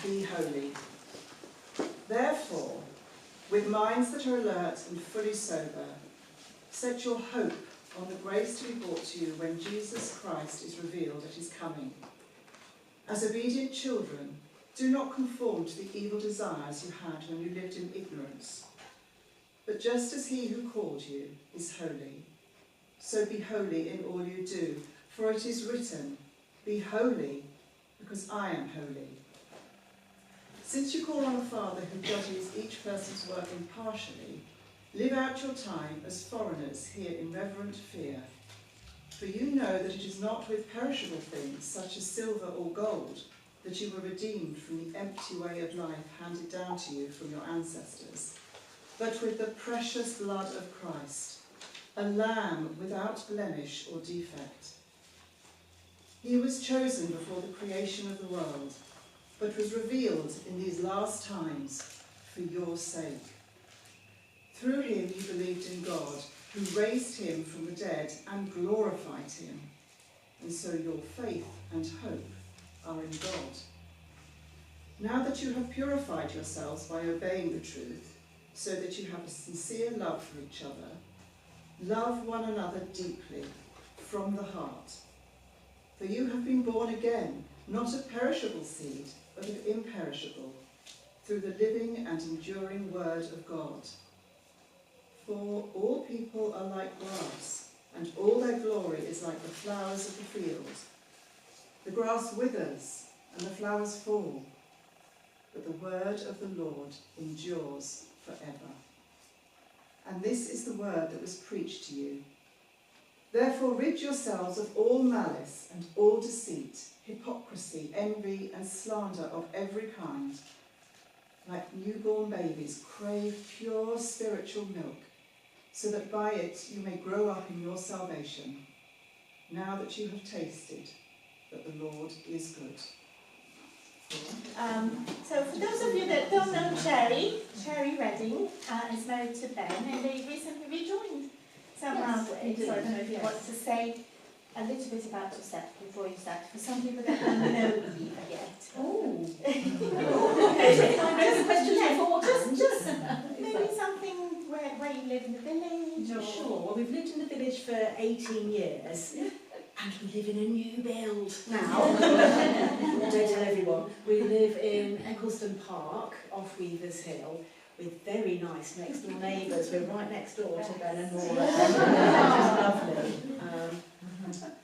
be holy. Therefore, with minds that are alert and fully sober, set your hope on the grace to be brought to you when Jesus Christ is revealed at his coming. As obedient children, do not conform to the evil desires you had when you lived in ignorance. But just as he who called you is holy, so be holy in all you do, for it is written, "Be holy, because I am holy." Since you call on a Father who judges each person's work impartially, live out your time as foreigners here in reverent fear. For you know that it is not with perishable things, such as silver or gold, that you were redeemed from the empty way of life handed down to you from your ancestors, but with the precious blood of Christ, a lamb without blemish or defect. He was chosen before the creation of the world, but was revealed in these last times for your sake. Through him you believed in God, who raised him from the dead and glorified him, and so your faith and hope are in God. Now that you have purified yourselves by obeying the truth, so that you have a sincere love for each other, love one another deeply, from the heart. For you have been born again, not of perishable seed, but of imperishable, through the living and enduring word of God. For all people are like grass, and all their glory is like the flowers of the field. The grass withers, and the flowers fall, but the word of the Lord endures forever. And this is the word that was preached to you. Therefore rid yourselves of all malice and all deceit, hypocrisy, envy, and slander of every kind. Like newborn babies, crave pure spiritual milk, so that by it you may grow up in your salvation, now that you have tasted that the Lord is good. So for those of you that don't know Cherry Redding is married to Ben, and they recently rejoined somehow. So I don't know if you want to say a little bit about yourself before you start, for some people that don't know Eva yet. Oh. Just maybe something where you live in the village. Or... Sure. Well, we've lived in the village for 18 years. And we live in a new build now. Don't tell everyone. We live in Eccleston Park, off Weavers Hill, with very nice next door neighbours. We're right next door to Ben and Laura. Which is lovely.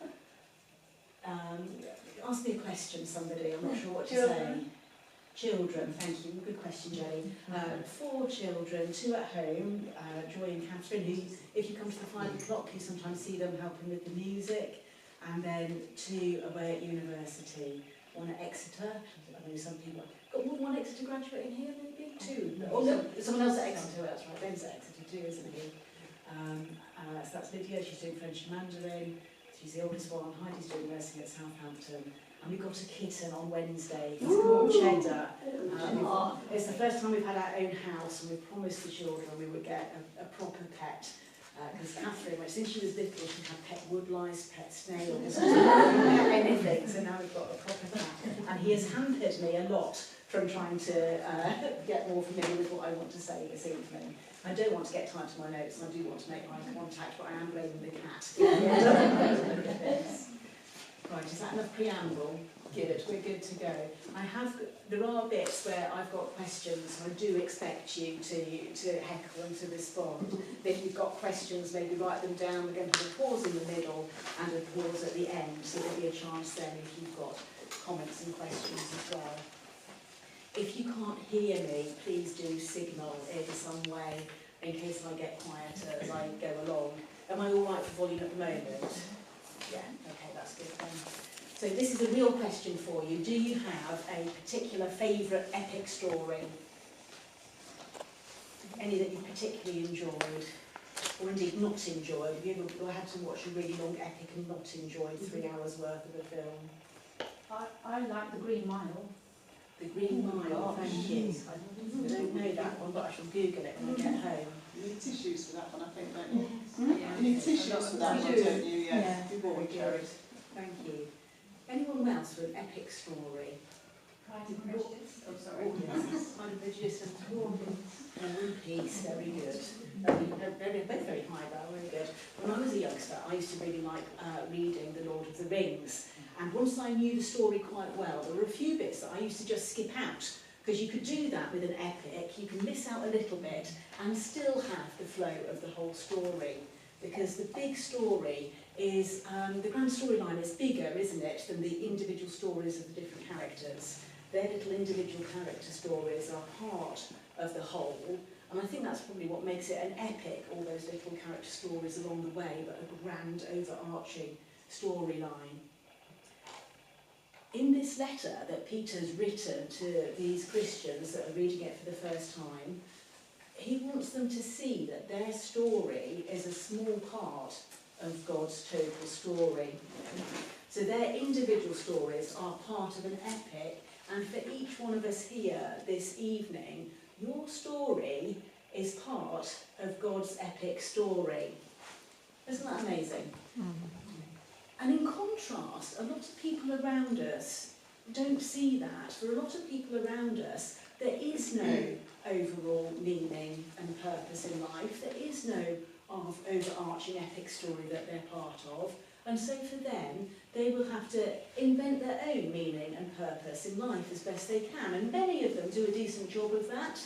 Ask me a question, somebody. I'm not sure what to say. Children, thank you. Good question, Jenny. 4 children, 2 at home, Joy and Catherine, who, if you come to the 5 o'clock, you sometimes see them helping with the music. And then 2 away at university, 1 at Exeter. I know some people got more than 1 Exeter graduate in here, maybe 2. Oh no, someone else at Exeter. That's right. Ben's at Exeter too, isn't he? So that's Lydia. She's doing French and Mandarin. She's the oldest one. Heidi's doing nursing at Southampton. And we got a kitten on Wednesday. He's called Cheddar. It's the first time we've had our own house, and we promised the children we would get a proper pet. Because Catherine, since she was little, she had pet woodlice, pet snails, pet anything, so now we've got a proper cat. And he has hampered me a lot from trying to get more familiar with what I want to say this evening. I don't want to get tied to my notes, and I do want to make eye contact, but I am blaming the cat. Right, is that enough preamble? Good, we're good to go. There are bits where I've got questions, and I do expect you to heckle and to respond. If you've got questions, maybe write them down. We're going to have a pause in the middle and a pause at the end, so there'll be a chance then if you've got comments and questions as well. If you can't hear me, please do signal in some way in case I get quieter as I go along. Am I all right for volume at the moment? Yeah, okay, that's good then. So this is a real question for you. Do you have a particular favourite epic story? Any that you particularly enjoyed? Or indeed not enjoyed? Have you ever had to watch a really long epic and not enjoyed 3 hours worth of a film? I like The Green Mile. The Green Mile, thank you. I don't know that one, but I shall Google it when I get home. You need tissues for that one, I think, don't you? Yeah. You need tissues for that one, don't you? Yeah. Very good. Thank you. Anyone else with an epic story? Pride and Prejudice. Oh, sorry. Yes. Pride and Prejudice and War and Peace. Very good. Both very highbrow, very good. When I was a youngster, I used to really like reading The Lord of the Rings. And once I knew the story quite well, there were a few bits that I used to just skip out. Because you could do that with an epic, you can miss out a little bit and still have the flow of the whole story. Because the big story is, the grand storyline is bigger, isn't it, than the individual stories of the different characters. Their little individual character stories are part of the whole, and I think that's probably what makes it an epic, all those little character stories along the way, but a grand overarching storyline. In this letter that Peter's written to these Christians that are reading it for the first time, he wants them to see that their story is a small part of God's total story. So their individual stories are part of an epic, and for each one of us here this evening, your story is part of God's epic story. Isn't that amazing? And in contrast, a lot of people around us don't see that. For a lot of people around us, there is no overall meaning and purpose in life. There is no overarching epic story that they're part of. And so for them, they will have to invent their own meaning and purpose in life as best they can. And many of them do a decent job of that.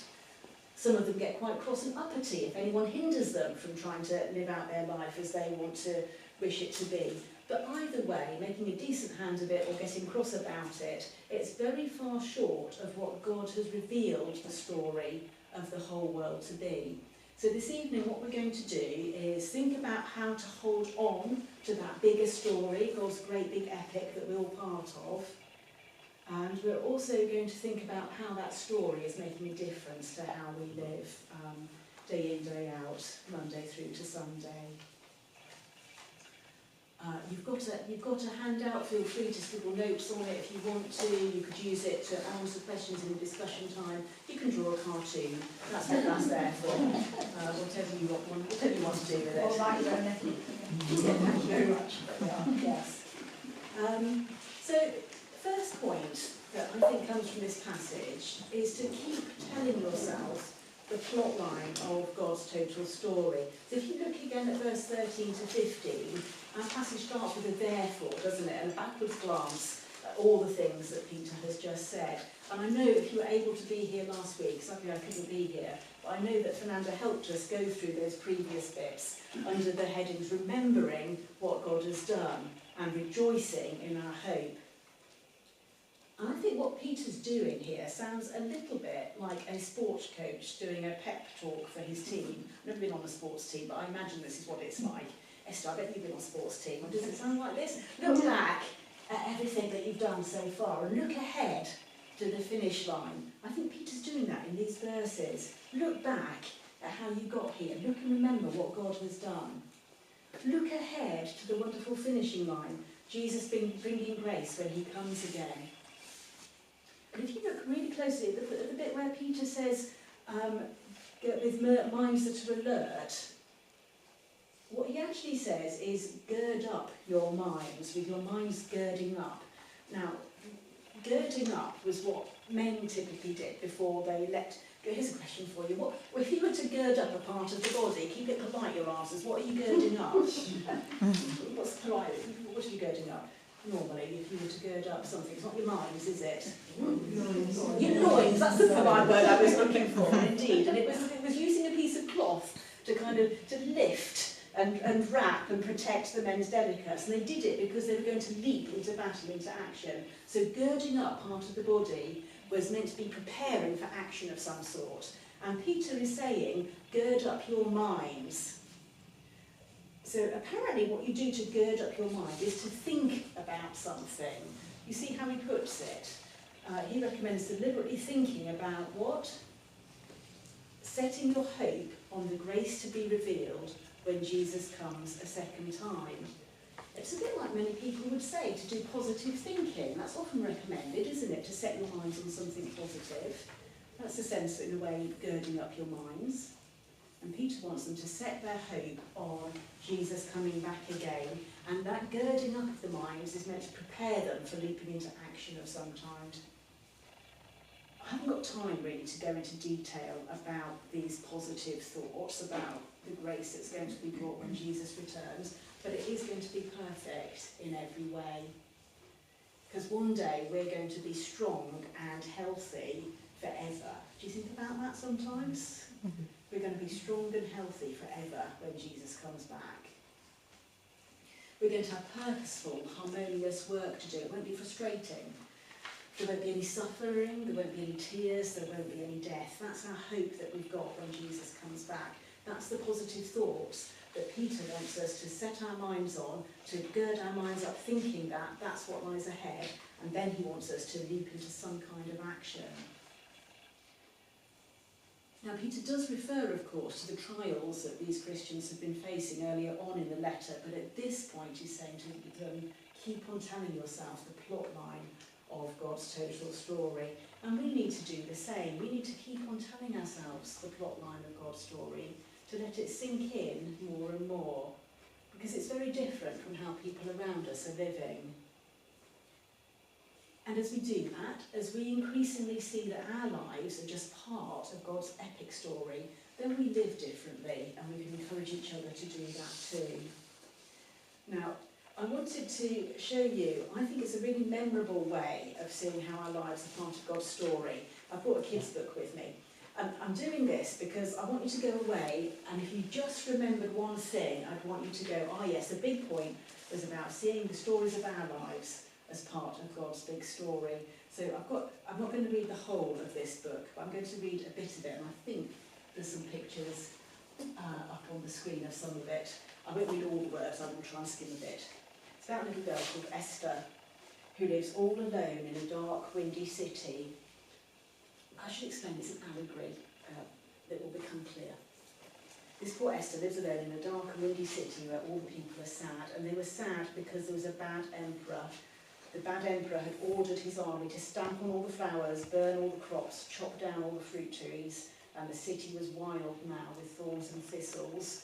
Some of them get quite cross and uppity if anyone hinders them from trying to live out their life as they want to wish it to be. But either way, making a decent hand of it or getting cross about it, it's very far short of what God has revealed the story of the whole world to be. So this evening what we're going to do is think about how to hold on to that bigger story, God's great big epic that we're all part of. And we're also going to think about how that story is making a difference to how we live day in, day out, Monday through to Sunday. You've got a handout. Feel free to scribble notes on it if you want to. You could use it to answer questions in the discussion time. You can draw a cartoon. That's what that's there for. Whatever you want to do with it. All right, Ronan. Thank you very much. Yes. So the first point that I think comes from this passage is to keep telling yourself the plot line of God's total story. So if you look again at verse 13 to 15, our passage starts with a therefore, doesn't it? And a backwards glance at all the things that Peter has just said. And I know if you were able to be here last week, sadly I couldn't be here, but I know that Fernanda helped us go through those previous bits under the headings remembering what God has done and rejoicing in our hope. And I think what Peter's doing here sounds a little bit like a sports coach doing a pep talk for his team. I've never been on a sports team, but I imagine this is what it's like. Esther, I bet you've been on a sports team. Does it sound like this? Look back at everything that you've done so far and look ahead to the finish line. I think Peter's doing that in these verses. Look back at how you got here. Look and remember what God has done. Look ahead to the wonderful finishing line. Jesus bringing grace when he comes again. And if you look really closely at the bit where Peter says, with minds that are alert, what he actually says is gird up your minds, with your minds girding up. Now, girding up was what men typically did before they let... Here's a question for you. If you were to gird up a part of the body, keep it polite, your answers, what are you girding up? What's polite? What are you girding up? Normally, if you were to gird up something, it's not your minds, is it? Your loins, that's the polite word I was looking for, indeed. And it was using a piece of cloth to lift and wrap and protect the men's delicates. And they did it because they were going to leap into battle, into action. So girding up part of the body was meant to be preparing for action of some sort. And Peter is saying, gird up your minds. So apparently what you do to gird up your mind is to think about something. You see how he puts it? He recommends deliberately thinking about what? Setting your hope on the grace to be revealed when Jesus comes a second time. It's a bit like many people would say, to do positive thinking. That's often recommended, isn't it, to set your minds on something positive. That's the sense, in a way, girding up your minds. And Peter wants them to set their hope on Jesus coming back again. And that girding up of the minds is meant to prepare them for leaping into action of some kind. I haven't got time really to go into detail about these positive thoughts about the grace that's going to be brought when Jesus returns, but it is going to be perfect in every way. Because one day we're going to be strong and healthy forever. Do you think about that sometimes? We're going to be strong and healthy forever when Jesus comes back. We're going to have purposeful, harmonious work to do. It won't be frustrating. There won't be any suffering, there won't be any tears, there won't be any death. That's our hope that we've got when Jesus comes back. That's the positive thoughts that Peter wants us to set our minds on, to gird our minds up thinking that that's what lies ahead, and then he wants us to leap into some kind of action. Now, Peter does refer, of course, to the trials that these Christians have been facing earlier on in the letter, but at this point he's saying to them, keep on telling yourself the plot line of God's total story. And we need to do the same. We need to keep on telling ourselves the plot line of God's story, to let it sink in more and more, because it's very different from how people around us are living. And as we do that, as we increasingly see that our lives are just part of God's epic story, then we live differently, and we can encourage each other to do that too. Now, I wanted to show you, I think it's a really memorable way of seeing how our lives are part of God's story. I brought a kid's book with me. And I'm doing this because I want you to go away, and if you just remembered one thing, I'd want you to go, oh yes, the big point was about seeing the stories of our lives as part of God's big story. So I'm not going to read the whole of this book, but I'm going to read a bit of it, and I think there's some pictures up on the screen of some of it. I won't read all the words, I will try and skim a bit. It's about a little girl called Esther, who lives all alone in a dark, windy city. I should explain it's an allegory that will become clear. This poor Esther lives alone in a dark and windy city where all the people are sad, and they were sad because there was a bad emperor. The bad emperor had ordered his army to stamp on all the flowers, burn all the crops, chop down all the fruit trees, and the city was wild now with thorns and thistles.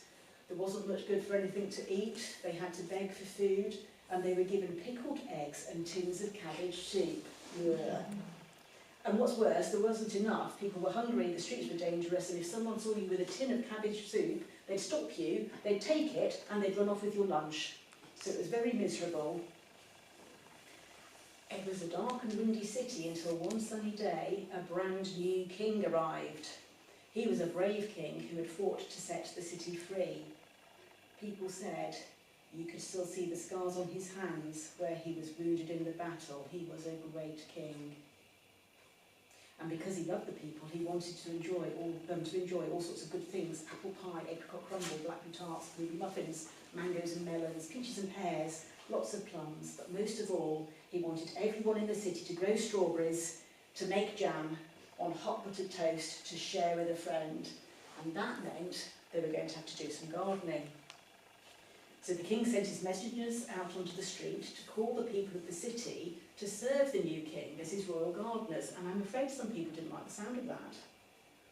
There wasn't much good for anything to eat, they had to beg for food, and they were given pickled eggs and tins of cabbage soup. Yeah. And what's worse, there wasn't enough. People were hungry, the streets were dangerous, and if someone saw you with a tin of cabbage soup, they'd stop you, they'd take it, and they'd run off with your lunch. So it was very miserable. It was a dark and windy city until one sunny day, a brand new king arrived. He was a brave king who had fought to set the city free. People said you could still see the scars on his hands where he was wounded in the battle. He was a great king. And because he loved the people, he wanted to enjoy all sorts of good things: apple pie, apricot crumble, blackberry tarts, blueberry muffins, mangoes and melons, peaches and pears, lots of plums. But most of all, he wanted everyone in the city to grow strawberries, to make jam on hot buttered toast, to share with a friend. And that meant they were going to have to do some gardening. So the king sent his messengers out onto the street to call the people of the city to serve the new king as his royal gardeners, and I'm afraid some people didn't like the sound of that.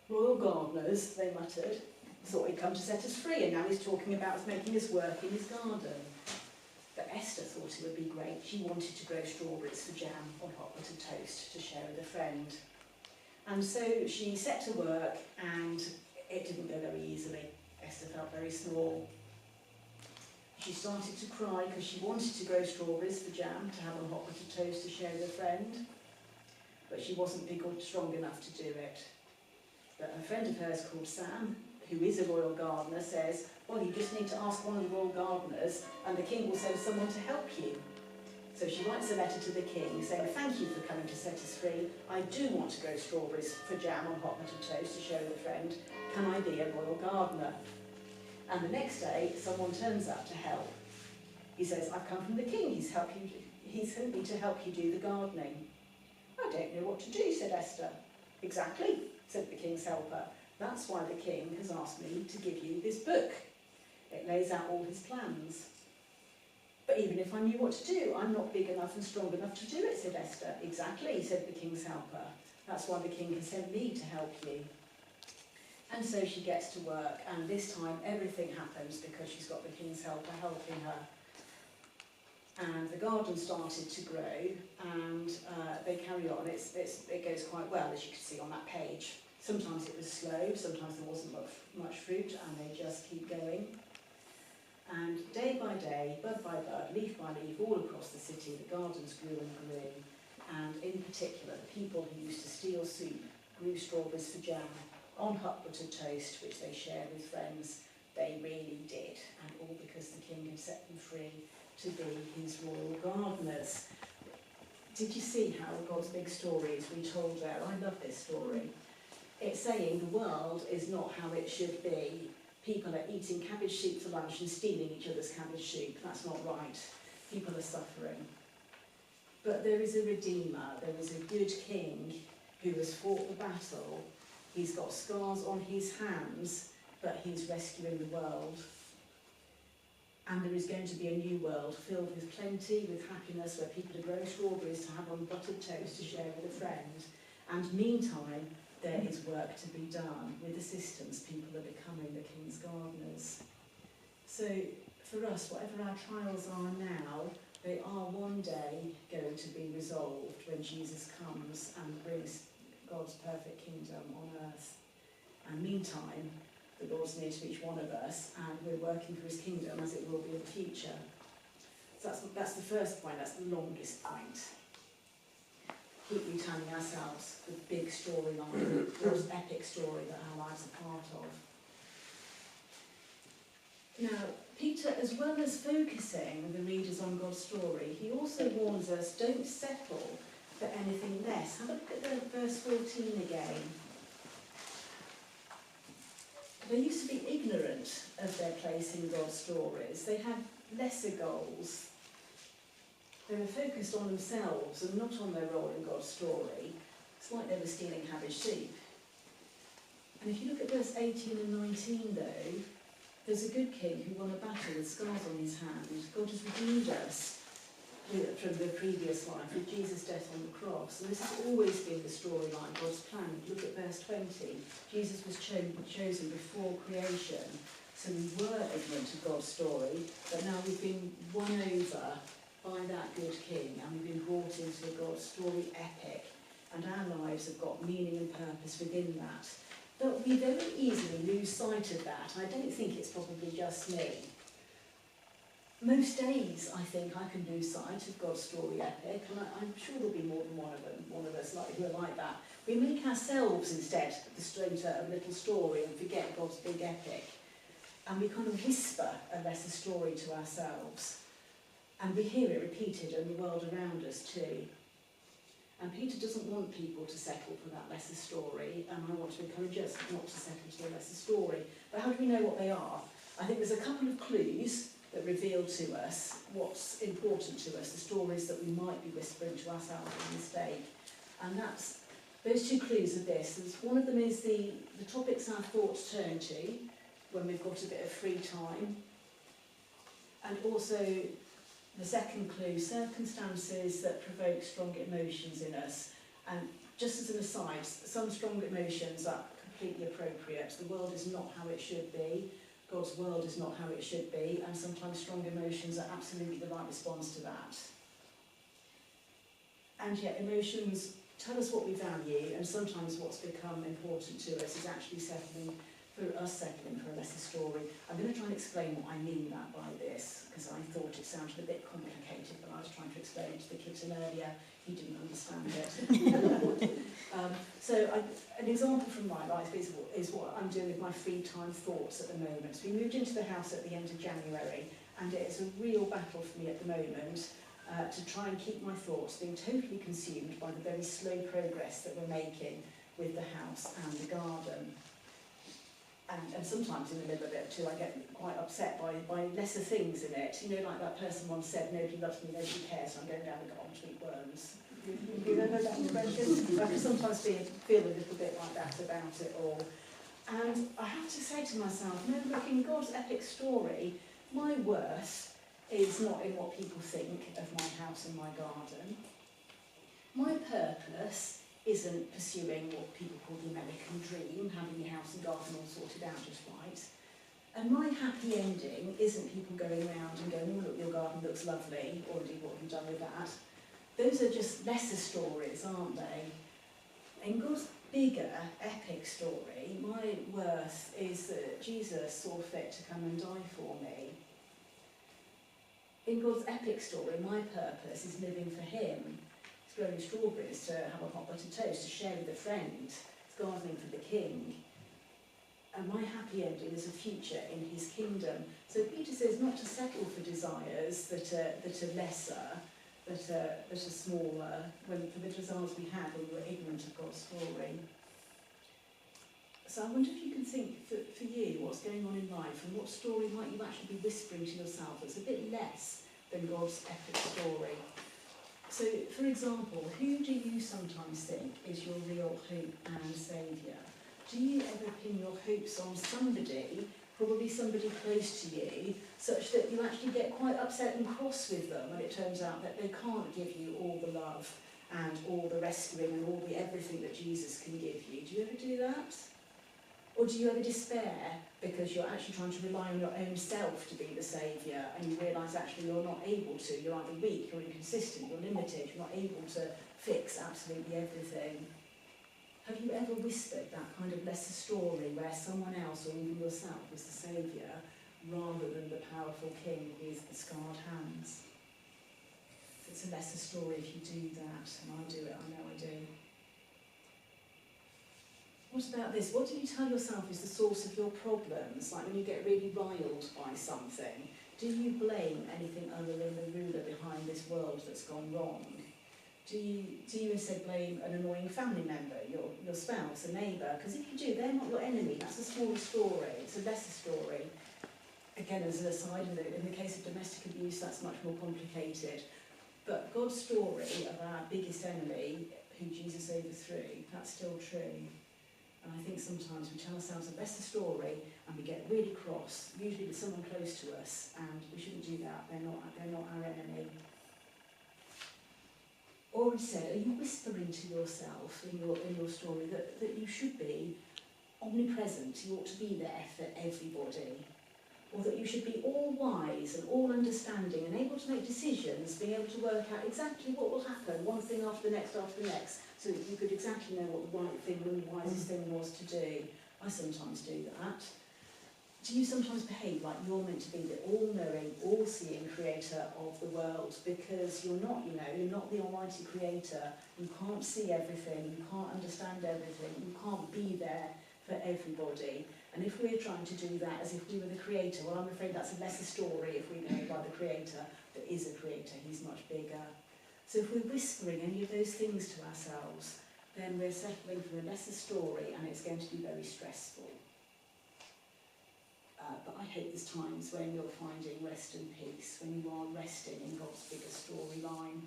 Royal gardeners, they muttered, thought he'd come to set us free, and now he's talking about us making us work in his garden. But Esther thought it would be great. She wanted to grow strawberries for jam on hot buttered toast to share with a friend. And so she set to work, and it didn't go very easily. Esther felt very small. She started to cry because she wanted to grow strawberries for jam to have on hot buttered toast to share with a friend, but she wasn't big or strong enough to do it. But a friend of hers called Sam, who is a royal gardener, says, well, you just need to ask one of the royal gardeners and the king will send someone to help you. So she writes a letter to the king saying, thank you for coming to set us free. I do want to grow strawberries for jam on hot buttered toast to share with a friend. Can I be a royal gardener? And the next day, someone turns up to help. He says, I've come from the king, he's sent me to help you do the gardening. I don't know what to do, said Esther. Exactly, said the king's helper. That's why the king has asked me to give you this book. It lays out all his plans. But even if I knew what to do, I'm not big enough and strong enough to do it, said Esther. Exactly, said the king's helper. That's why the king has sent me to help you. And so she gets to work, and this time everything happens because she's got the king's helper helping her. And the garden started to grow, and they carry on. It goes quite well, as you can see on that page. Sometimes it was slow, sometimes there wasn't much fruit, and they just keep going. And day by day, bud by bud, leaf by leaf, all across the city, the gardens grew and grew. And in particular, the people who used to steal soup grew strawberries for jam on hot buttered toast, which they shared with friends. They really did, and all because the king had set them free to be his royal gardeners. Did you see how God's big story is retold there? I love this story. It's saying the world is not how it should be. People are eating cabbage soup for lunch and stealing each other's cabbage soup. That's not right. People are suffering. But there is a redeemer. There is a good king who has fought the battle. He's got scars on his hands, but he's rescuing the world. And there is going to be a new world filled with plenty, with happiness, where people are growing strawberries to have on buttered toast to share with a friend. And meantime, there is work to be done. With assistance, people are becoming the king's gardeners. So for us, whatever our trials are now, they are one day going to be resolved when Jesus comes and brings God's perfect kingdom on earth. And meantime, the Lord's near to each one of us, and we're working for his kingdom as it will be in the future. So that's the first point, that's the longest point. Keep retelling ourselves the big storyline, God's epic story that our lives are part of. Now, Peter, as well as focusing the readers on God's story, he also warns us, don't settle for anything less. Have a look at verse 14 again. They used to be ignorant of their place in God's stories. They had lesser goals. They were focused on themselves and not on their role in God's story. It's like they were stealing cabbage soup. And if you look at verse 18 and 19 though, there's a good king who won a battle with scars on his hand. God has redeemed us from the previous life with Jesus' death on the cross. And this has always been the storyline, God's plan. Look at verse 20. Jesus was chosen before creation. So we were ignorant of God's story, but now we've been won over by that good king, and we've been brought into God's story epic, and our lives have got meaning and purpose within that. But we very easily lose sight of that. I don't think it's probably just me. Most days, I think, I can lose sight of God's story epic, and I'm sure there'll be more than one of us who are like that. We make ourselves, instead, the centre of a little story and forget God's big epic. And we kind of whisper a lesser story to ourselves. And we hear it repeated in the world around us too. And Peter doesn't want people to settle for that lesser story, and I want to encourage us not to settle for a lesser story. But how do we know what they are? I think there's a couple of clues that reveal to us what's important to us, the stories that we might be whispering to ourselves in mistake. And those two clues are this. One of them is the topics our thoughts turn to when we've got a bit of free time. And also the second clue, circumstances that provoke strong emotions in us. And just as an aside, some strong emotions are completely appropriate. The world is not how it should be. God's world is not how it should be, and sometimes strong emotions are absolutely the right response to that. And yet emotions tell us what we value, and sometimes what's become important to us is actually settling for a lesser story. I'm going to try and explain what I mean by this, because I thought it sounded a bit complicated when I was trying to explain it to the kitten earlier. He didn't understand it. An example from my life is what I'm doing with my free time thoughts at the moment. So we moved into the house at the end of January, and it's a real battle for me at the moment to try and keep my thoughts being totally consumed by the very slow progress that we're making with the house and the garden. And sometimes in the middle of it too, I get quite upset by lesser things in it. You know, like that person once said, nobody loves me, nobody cares, so I'm going down the garden to eat worms. You remember that expression? I can sometimes feel a little bit like that about it all. And I have to say to myself, no, look, in God's epic story, my worth is not in what people think of my house and my garden. My purpose isn't pursuing what people call the American dream, having your house and garden all sorted out just right. And my happy ending isn't people going around and going, oh, look, your garden looks lovely, or indeed what have you done with that. Those are just lesser stories, aren't they? In God's bigger, epic story, my worth is that Jesus saw fit to come and die for me. In God's epic story, my purpose is living for him. It's growing strawberries to have a hot buttered toast, to share with a friend. It's gardening for the king. And my happy ending is a future in his kingdom. So Peter says not to settle for desires that are lesser, that are smaller, for the desires we had when we were ignorant of God's story. So I wonder if you can think for you what's going on in life and what story might you actually be whispering to yourself that's a bit less than God's epic story. So, for example, who do you sometimes think is your real hope and saviour? Do you ever pin your hopes on somebody, probably somebody close to you, such that you actually get quite upset and cross with them when it turns out that they can't give you all the love and all the rescuing and all the everything that Jesus can give you? Do you ever do that? Or do you ever despair because you're actually trying to rely on your own self to be the saviour and you realise actually you're not able to, you're either weak, you're inconsistent, you're limited, you're not able to fix absolutely everything? Have you ever whispered that kind of lesser story where someone else or even yourself is the saviour rather than the powerful king with the scarred hands? It's a lesser story if you do that, and I do it, I know I do. What about this? What do you tell yourself is the source of your problems? Like when you get really riled by something, do you blame anything other than the ruler behind this world that's gone wrong? Do you instead blame an annoying family member, your spouse, a neighbour? Because if you do, they're not your enemy. That's a smaller story. It's a lesser story. Again, as an aside, in the case of domestic abuse, that's much more complicated. But God's story of our biggest enemy, who Jesus overthrew, that's still true. And I think sometimes we tell ourselves a lesser story and we get really cross, usually with someone close to us, and we shouldn't do that. They're not our enemy. Or instead, are you whispering to yourself in your story that you should be omnipresent, you ought to be there for everybody? Or that you should be all wise and all understanding and able to make decisions, being able to work out exactly what will happen, one thing after the next, so that you could exactly know what the right thing and the wisest thing was to do. I sometimes do that. Do you sometimes behave like you're meant to be the all-knowing, all-seeing creator of the world because you're not the almighty creator, you can't see everything, you can't understand everything, you can't be there for everybody. And if we're trying to do that as if we were the creator, well, I'm afraid that's a lesser story if we behave like the creator. There is a creator, he's much bigger. So if we're whispering any of those things to ourselves, then we're settling for a lesser story and it's going to be very stressful. But I hope there's times when you're finding rest and peace, when you are resting in God's bigger storyline,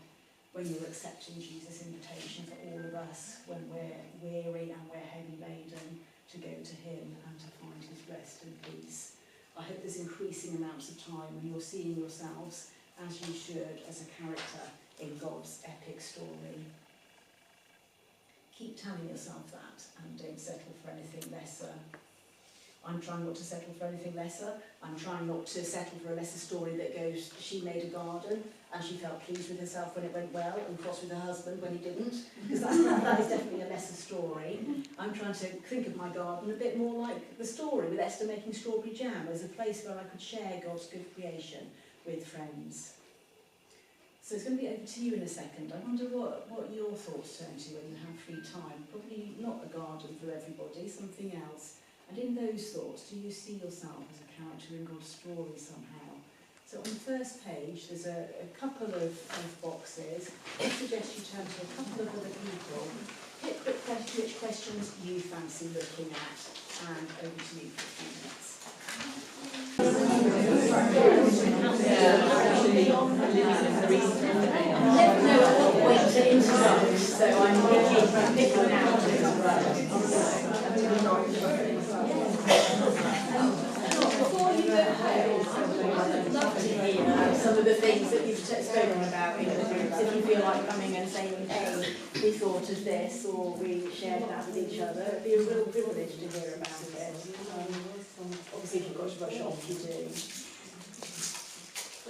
when you're accepting Jesus' invitation for all of us, when we're weary and we're heavy laden, to go to him and to find his rest and peace. I hope there's increasing amounts of time when you're seeing yourselves, as you should, as a character in God's epic story. Keep telling yourself that and don't settle for anything lesser. I'm trying not to settle for anything lesser. I'm trying not to settle for a lesser story that goes, she made a garden and she felt pleased with herself when it went well and cross with her husband when he didn't, because that is definitely a lesser story. I'm trying to think of my garden a bit more like the story with Esther making strawberry jam as a place where I could share God's good creation with friends. So it's going to be over to you in a second. I wonder what your thoughts turn to when you have free time. Probably not a garden for everybody, something else. And in those thoughts, do you see yourself as a character in God's story somehow? So on the first page, there's a couple of boxes. I suggest you turn to a couple of other people. Pick which questions you fancy looking at, and over to you for a few minutes. So I'm picking out. Before you go home, I would love to hear some of the things that you've spoken about in the groups. If you feel like coming and saying, hey, we thought of this, or we shared that with each other, it'd be a real privilege to hear about it. Obviously, if you've got to rush off, you do.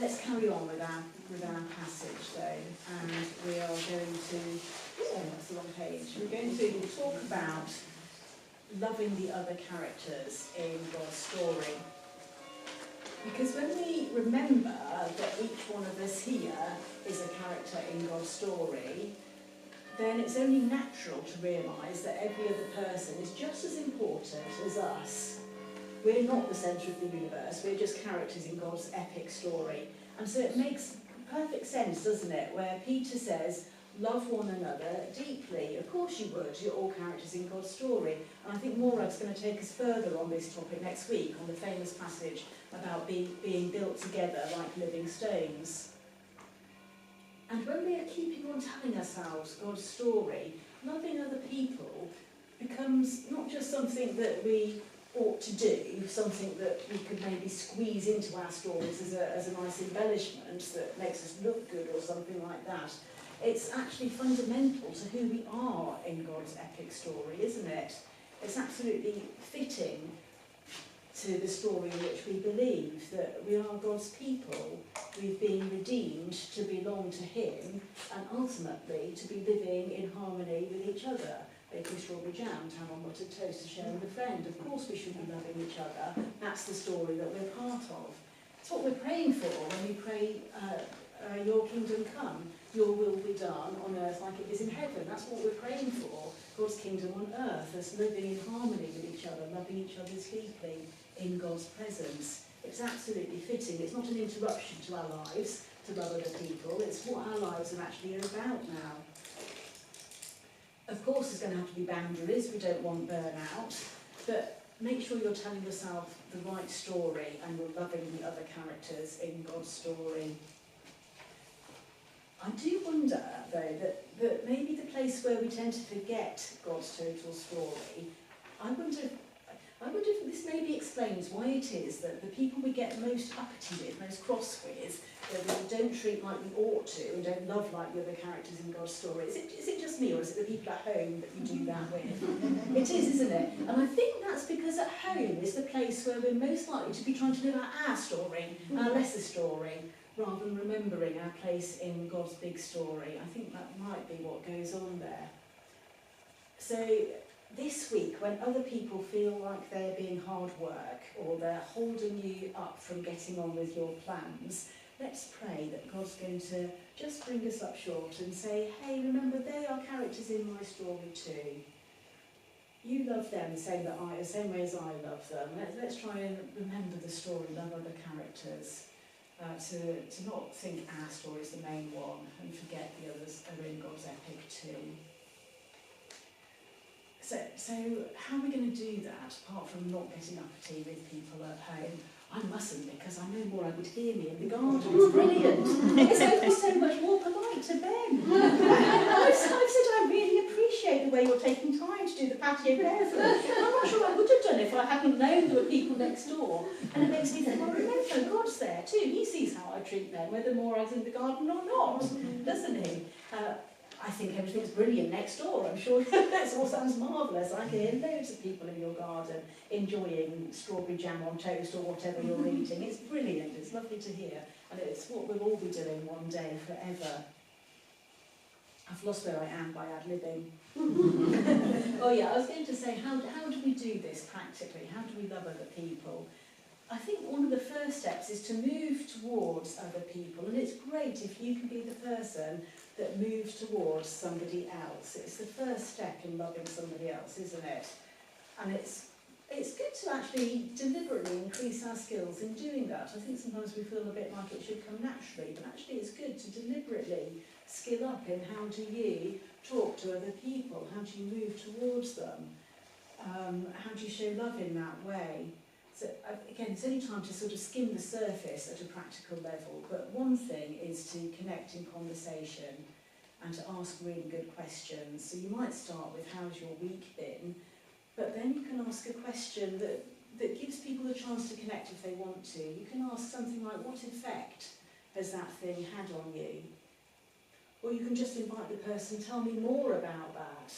Let's carry on with our passage though, and we are going to, that's the wrong page, we're going to talk about loving the other characters in God's story. Because when we remember that each one of us here is a character in God's story, then it's only natural to realise that every other person is just as important as us. We're not the centre of the universe, we're just characters in God's epic story. And so it makes perfect sense, doesn't it, where Peter says, love one another deeply. Of course you would, you're all characters in God's story. And I think Morag's going to take us further on this topic next week, on the famous passage about being built together like living stones. And when we are keeping on telling ourselves God's story, loving other people becomes not just something that we ought to do, something that we could maybe squeeze into our stories as a nice embellishment that makes us look good or something like that. It's actually fundamental to who we are in God's epic story, isn't it? It's absolutely fitting to the story in which we believe that we are God's people, we've been redeemed to belong to Him, and ultimately to be living in harmony with each other, baking strawberry jam, to have on buttered toast, to share with a friend. Of course we should be loving each other. That's the story that we're part of. It's what we're praying for when we pray, your kingdom come, your will be done on earth like it is in heaven. That's what we're praying for, God's kingdom on earth, us living in harmony with each other, loving each other deeply in God's presence. It's absolutely fitting. It's not an interruption to our lives to love other people. It's what our lives are actually about now. Of course, there's going to have to be boundaries. We don't want burnout. But make sure you're telling yourself the right story and you're loving the other characters in God's story. I do wonder, though, that maybe the place where we tend to forget God's total story, I wonder if this maybe explains why it is that the people we get most uppity with, most cross with, that we don't treat like we ought to and don't love like the other characters in God's story. Is it just me, or is it the people at home that you do that with? It is, isn't it? And I think that's because at home is the place where we're most likely to be trying to live out our story, our lesser story, rather than remembering our place in God's big story. I think that might be what goes on there. So this week, when other people feel like they're being hard work or they're holding you up from getting on with your plans, let's pray that God's going to just bring us up short and say, hey, remember, they are characters in my story too. You love them the same way as I love them. Let's try and remember the story, love other characters. To not think our story is the main one and forget the others are in God's epic too. So how are we going to do that, apart from not getting uppity with people at home? I mustn't, because I know Morag would hear me in the garden. It's brilliant. It's going to be so much more polite to Ben. I've said I really appreciate the way you're taking time to do the patio barefoot. I'm not sure I would have done it if I hadn't known there were people next door. And it makes me think, well, remember, God's there too. He sees how I treat them, whether Morag's in the garden or not, doesn't he? I think everything's brilliant next door. I'm sure that all sounds marvellous. I can hear loads of people in your garden enjoying strawberry jam on toast or whatever you're eating. It's brilliant. It's lovely to hear. And it's what we'll all be doing one day forever. I've lost where I am by ad-libbing. Oh yeah, I was going to say, how do we do this practically? How do we love other people? I think one of the first steps is to move towards other people. And it's great if you can be the person that moves towards somebody else. It's the first step in loving somebody else, isn't it? And it's good to actually deliberately increase our skills in doing that. I think sometimes we feel a bit like it should come naturally, but actually it's good to deliberately skill up in how do you talk to other people, how do you move towards them, how do you show love in that way. So again, it's only time to sort of skim the surface at a practical level, but one thing is to connect in conversation and to ask really good questions. So you might start with, how's your week been? But then you can ask a question that gives people a chance to connect if they want to. You can ask something like, what effect has that thing had on you? Or you can just invite the person, tell me more about that.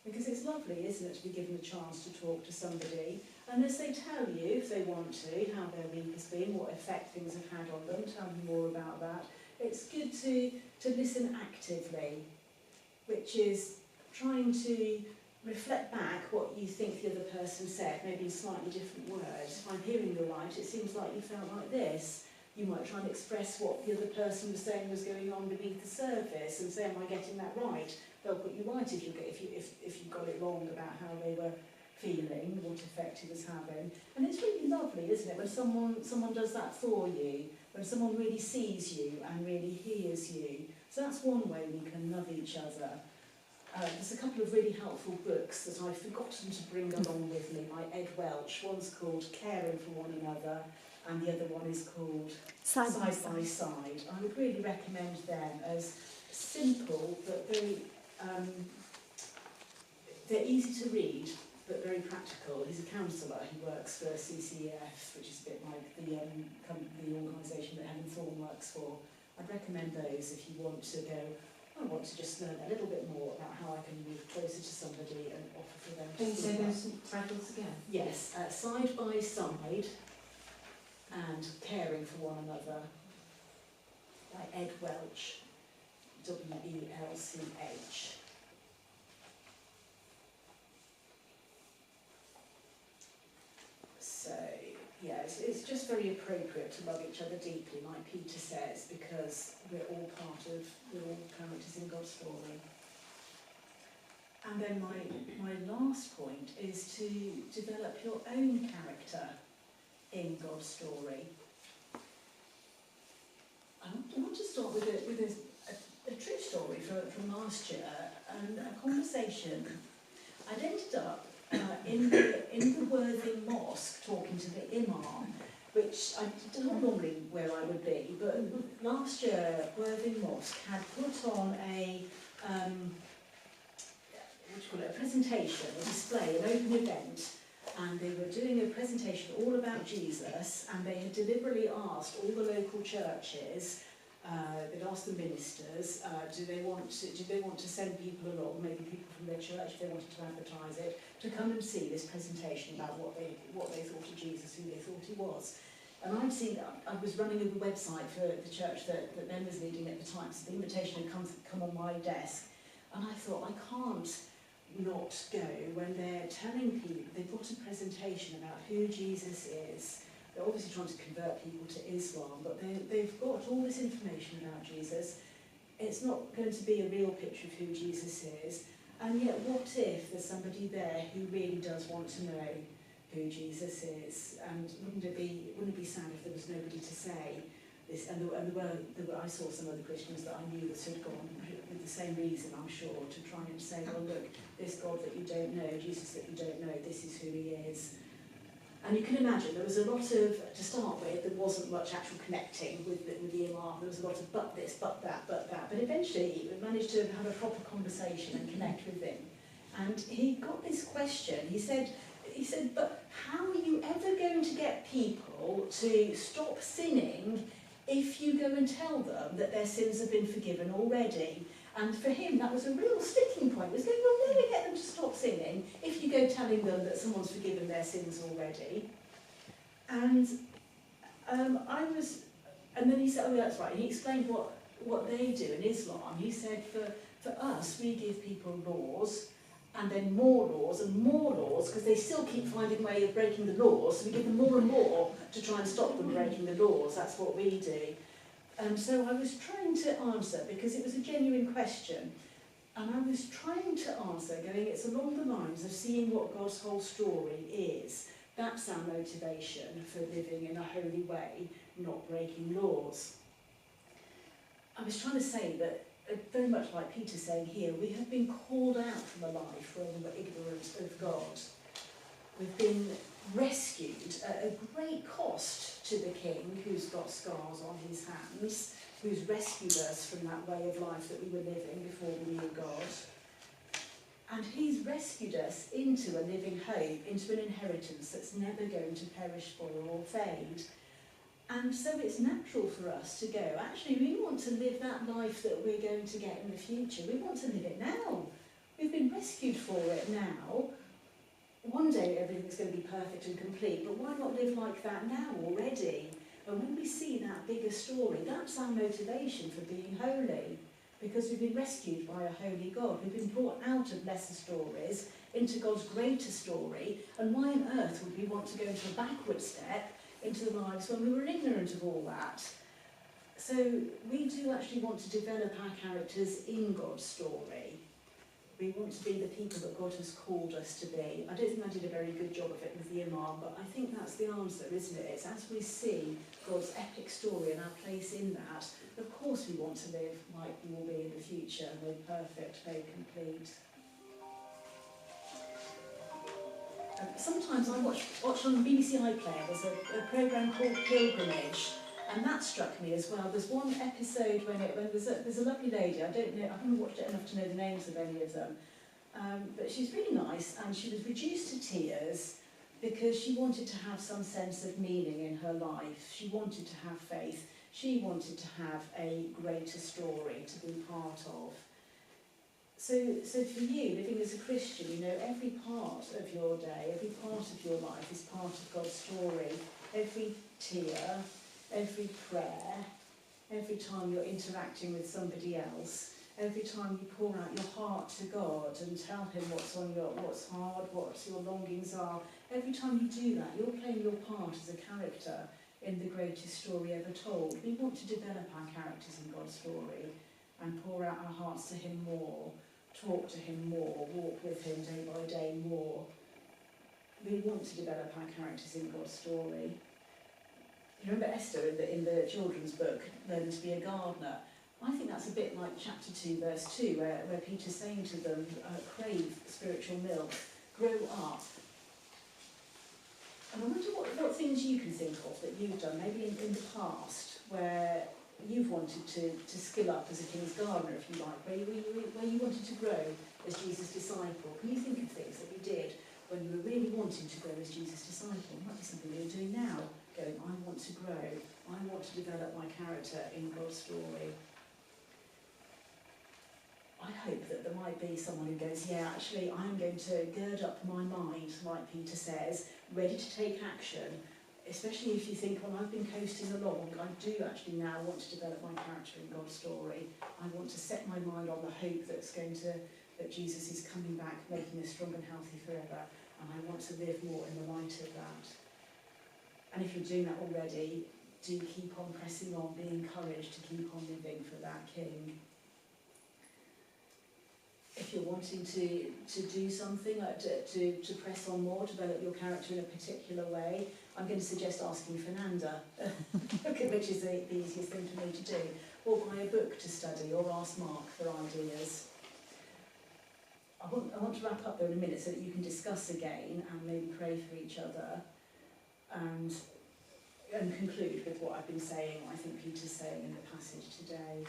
Because it's lovely, isn't it, to be given a chance to talk to somebody. And as they tell you, if they want to, how their week has been, what effect things have had on them, tell them more about that. It's good to listen actively, which is trying to reflect back what you think the other person said, maybe in slightly different words. If I'm hearing you right, it seems like you felt like this. You might try and express what the other person was saying was going on beneath the surface and say, am I getting that right? They'll put you right if you got it wrong about how they were feeling, what effect it was having. And it's really lovely, isn't it, when someone does that for you, when someone really sees you and really hears you. So that's one way we can love each other. There's a couple of really helpful books that I've forgotten to bring along with me by Ed Welch. One's called Caring for One Another, and the other one is called Side by Side. I would really recommend them as simple but very, they're easy to read but very practical. He's a counsellor, he works for CCEF, which is a bit like the organisation that Helen Thorne works for. I'd recommend those if you want to go, I want to just learn a little bit more about how I can move closer to somebody and offer for them to Can you say see that. those titles again? Yes, Side by Side and Caring for One Another by Ed Welch, W-E-L-C-H. So, yeah, it's just very appropriate to love each other deeply, like Peter says, because we're all characters in God's story. And then my last point is to develop your own character in God's story. I want to start with a true story from last year, and a conversation. I'd ended up in the Worthing Mosque talking to the Imam, which I don't know normally where I would be, but last year Worthing Mosque had put on a a presentation, a display, an open event, and they were doing a presentation all about Jesus, and they had deliberately asked all the local churches, they'd asked the ministers, did they want to send people along, maybe people from their church if they wanted to advertise it, to come and see this presentation about what they thought of Jesus, who they thought he was. And I'd seen, I was running a website for the church that Ben was leading at the time, so the invitation had come on my desk, and I thought, I can't not go when they're telling people, they've got a presentation about who Jesus is. They're obviously trying to convert people to Islam, but they've got all this information about Jesus. It's not going to be a real picture of who Jesus is. And yet, what if there's somebody there who really does want to know who Jesus is? And wouldn't it be sad if there was nobody to say this? And I saw some other Christians that I knew that had gone with the same reason, I'm sure, to try and say, well, look, this God that you don't know, Jesus that you don't know, this is who he is. And you can imagine there was a lot of, to start with, there wasn't much actual connecting with the Imam. There was a lot of but this, but that, but that. But eventually we managed to have a proper conversation and connect with him. And he got this question. He said, but how are you ever going to get people to stop sinning if you go and tell them that their sins have been forgiven already? And for him, that was a real sticking point. It was going, you'll never get them to stop sinning if you go telling them that someone's forgiven their sins already. And and then he said, oh, that's right. And he explained what they do in Islam. He said, for us, we give people laws, and then more laws, because they still keep finding a way of breaking the laws, so we give them more and more to try and stop them breaking the laws. That's what we do. And so I was trying to answer, because it was a genuine question, and I was trying to answer, going, it's along the lines of seeing what God's whole story is. That's our motivation for living in a holy way, not breaking laws. I was trying to say that, very much like Peter saying here, we have been called out from a life where we were ignorant of God. We've been rescued at a great cost to the King, who's got scars on his hands, who's rescued us from that way of life that we were living before we knew God. And he's rescued us into a living hope, into an inheritance that's never going to perish, spoil or fade. And so it's natural for us to go, actually, we want to live that life that we're going to get in the future. We want to live it now. We've been rescued for it now. one day everything's going to be perfect and complete, but why not live like that now already? And when we see that bigger story, that's our motivation for being holy, because we've been rescued by a holy God. We've been brought out of lesser stories into God's greater story, and why on earth would we want to go into a backward step into the lives when we were ignorant of all that? So we do actually want to develop our characters in God's story. We want to be the people that God has called us to be. I don't think I did a very good job of it with the Imam, but I think that's the answer, isn't it? It's as we see God's epic story and our place in that, of course we want to live like we will be in the future, made perfect, made complete. Sometimes I watch on BBC iPlayer, there's a programme called Pilgrimage, and that struck me as well. There's one episode when there's a lovely lady, I haven't watched it enough to know the names of any of them, but she's really nice, and she was reduced to tears because she wanted to have some sense of meaning in her life. She wanted to have faith. She wanted to have a greater story to be part of. So for you, living as a Christian, you know, every part of your day, every part of your life is part of God's story. Every tear, every prayer, every time you're interacting with somebody else, every time you pour out your heart to God and tell him what's hard, what your longings are, every time you do that, you're playing your part as a character in the greatest story ever told. We want to develop our characters in God's story and pour out our hearts to him more, talk to him more, walk with him day by day more. We want to develop our characters in God's story. You remember Esther in the children's book, learning to be a gardener? I think that's a bit like chapter 2, verse 2, where Peter's saying to them, crave spiritual milk, grow up. And I wonder what things you can think of that you've done, maybe in the past, where you've wanted to skill up as a king's gardener, if you like, where you wanted to grow as Jesus' disciple. Can you think of things that you did when you were really wanting to grow as Jesus' disciple? It might be something you're doing now, going, I want to grow, I want to develop my character in God's story. I hope that there might be someone who goes, yeah, actually, I'm going to gird up my mind, like Peter says, ready to take action, especially if you think, well, I've been coasting along, I do actually now want to develop my character in God's story. I want to set my mind on the hope that Jesus is coming back, making us strong and healthy forever, and I want to live more in the light of that. And if you're doing that already, do keep on pressing on, be encouraged to keep on living for that King. If you're wanting to do something, to press on more, develop your character in a particular way, I'm going to suggest asking Fernanda, which is the easiest thing for me to do, or buy a book to study, or ask Mark for ideas. I want to wrap up there in a minute so that you can discuss again and maybe pray for each other and conclude with what I've been saying, what I think Peter's saying in the passage today.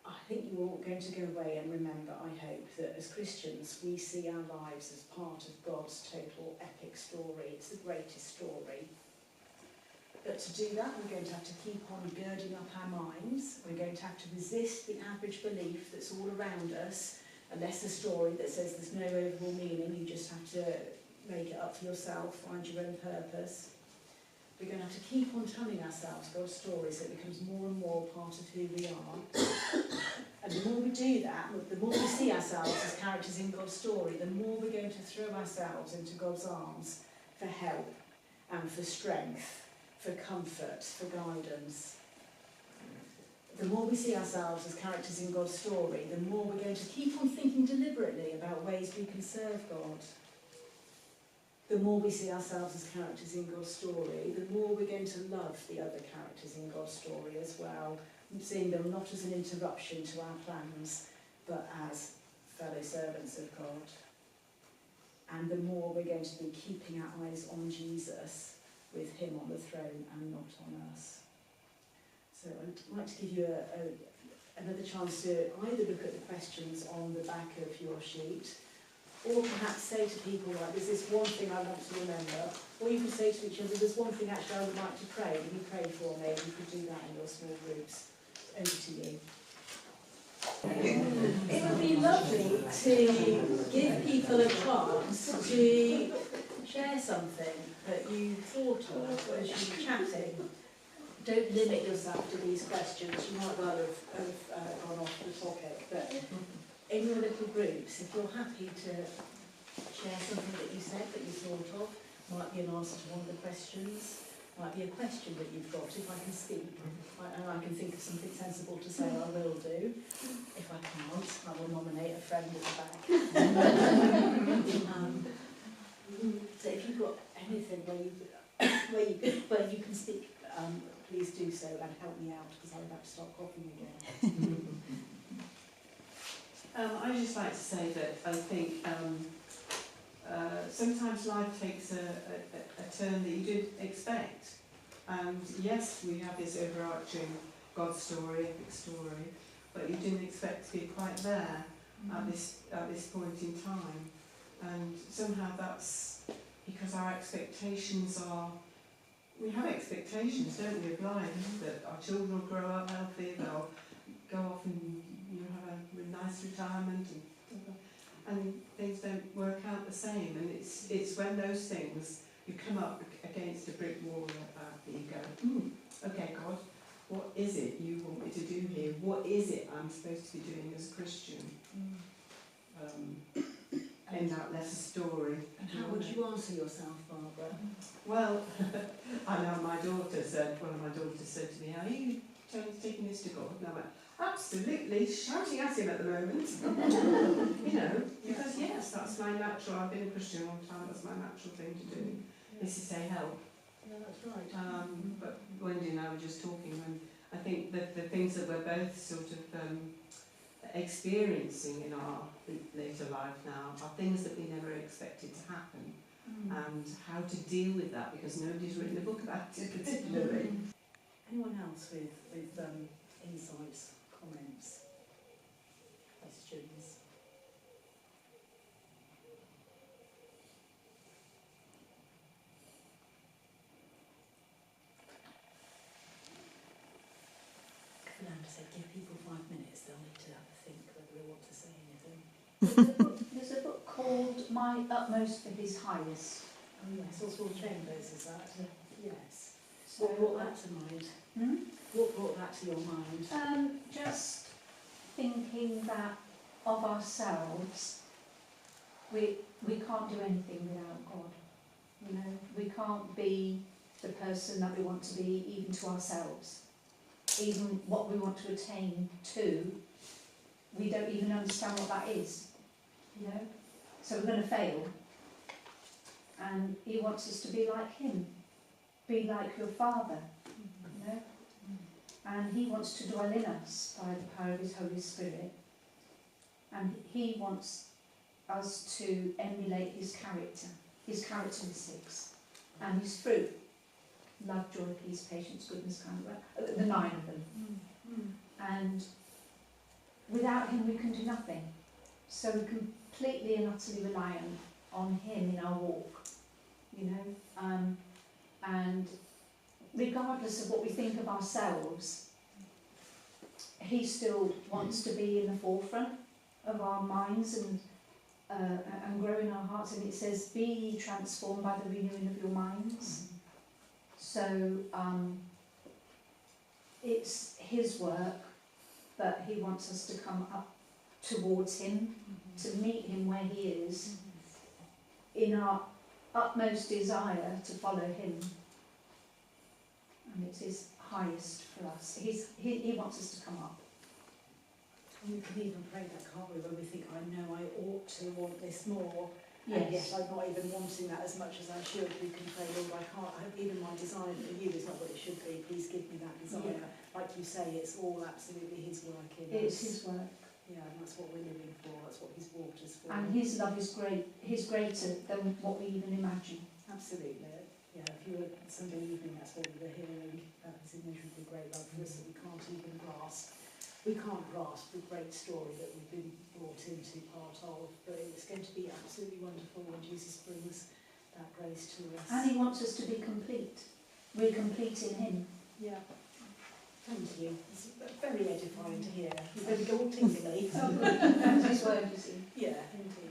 I think you're all going to go away and remember, I hope, that as Christians we see our lives as part of God's total epic story. It's the greatest story. But to do that, we're going to have to keep on girding up our minds. We're going to have to resist the average belief that's all around us, a lesser story that says there's no overall meaning, you just have to make it up for yourself, find your own purpose. We're going to have to keep on telling ourselves God's story so it becomes more and more part of who we are. And the more we do that, the more we see ourselves as characters in God's story, the more we're going to throw ourselves into God's arms for help and for strength, for comfort, for guidance. The more we see ourselves as characters in God's story, the more we're going to keep on thinking deliberately about ways we can serve God. The more we see ourselves as characters in God's story, the more we're going to love the other characters in God's story as well, seeing them not as an interruption to our plans, but as fellow servants of God. And the more we're going to be keeping our eyes on Jesus, with him on the throne and not on us. So I'd like to give you another chance to either look at the questions on the back of your sheet, or perhaps say to people, like, there's this one thing I want to remember, or you can say to each other, there's one thing actually I would like to pray. Will you pray for me? You could do that in your small groups. Over to you. It would be lovely to give people a chance to share something that you thought of as you were chatting. Don't limit yourself to these questions. You might well have gone off the topic, but in your little groups, if you're happy to share something that you said that you thought of, might be an answer to one of the questions, might be a question that you've got. If I can speak and I can think of something sensible to say, I will do. If I can't, I will nominate a friend at the back. So if you've got anything where you can speak, please do so and help me out, because I'm about to start coughing again. I'd just like to say that I think sometimes life takes a turn that you didn't expect. And yes, we have this overarching God story, epic story, but you didn't expect to be quite there at this point in time. And somehow that's because our expectations are, we have expectations, don't we, of life, that our children will grow up healthy, they'll go off and have a nice retirement, and things don't work out the same. And it's when those things, you come up against a brick wall like that you go, okay, God, what is it you want me to do here? What is it I'm supposed to be doing as a Christian? In that lesser story. And how would you answer yourself, Barbara? Well, I know one of my daughters said to me, are you taking this to God? And I went, absolutely, shouting at him at the moment. Because yes, that's my natural, I've been a Christian a long time, that's my natural thing to do, is to say help. Yeah, that's right. But Wendy and I were just talking, and I think that the things that we're both sort of experiencing in our later life now are things that we never expected to happen, and how to deal with that, because nobody's written a book about it particularly. Anyone else with insights, comments, questions? Fernanda said, give people 5 minutes, they'll need to have a think whether they want to say anything. There's a book called My Utmost for His Highest. Oh yes, Oswald Chambers, is that? Yes. So, What brought that to mind? What brought that to your mind? just thinking that of ourselves, we can't do anything without God. We can't be the person that we want to be, even to ourselves. Even what we want to attain to, we don't even understand what that is. So we're going to fail. And he wants us to be like him, be like your Father. And he wants to dwell in us by the power of his Holy Spirit. And he wants us to emulate his character, his characteristics, and his fruit. Love, joy, peace, patience, goodness, kindness, the 9 of them. And without him we can do nothing. So we're completely and utterly reliant on him in our walk, and regardless of what we think of ourselves, he still wants to be in the forefront of our minds and grow in our hearts. And it says, be ye transformed by the renewing of your minds. So it's his work, but he wants us to come up towards him, to meet him where he is, in our utmost desire to follow him. And it's his highest for us. He wants us to come up. And we can even pray that, can't we, when we think, I know I ought to want this more. Yes. And yet I'm not even wanting that as much as I should. We can pray, Lord, I can't, even my desire for you is not what it should be. Please give me that desire. Yeah. Like you say, it's all absolutely his work in It's us. his work. Yeah, and that's what we're living for. That's what he's walked us for. And his love is great. He's greater than what we even imagine. Absolutely. Yeah, if you were Sunday evening, that's what we were hearing. His immeasurably great love for us that we can't even grasp. We can't grasp the great story that we've been brought into part of, but it's going to be absolutely wonderful when Jesus brings that grace to us. And he wants us to be complete. We're complete in him. Yeah. Thank you. It's very edifying to hear. You've really got all tingly. That's his word, you see. Yeah, indeed.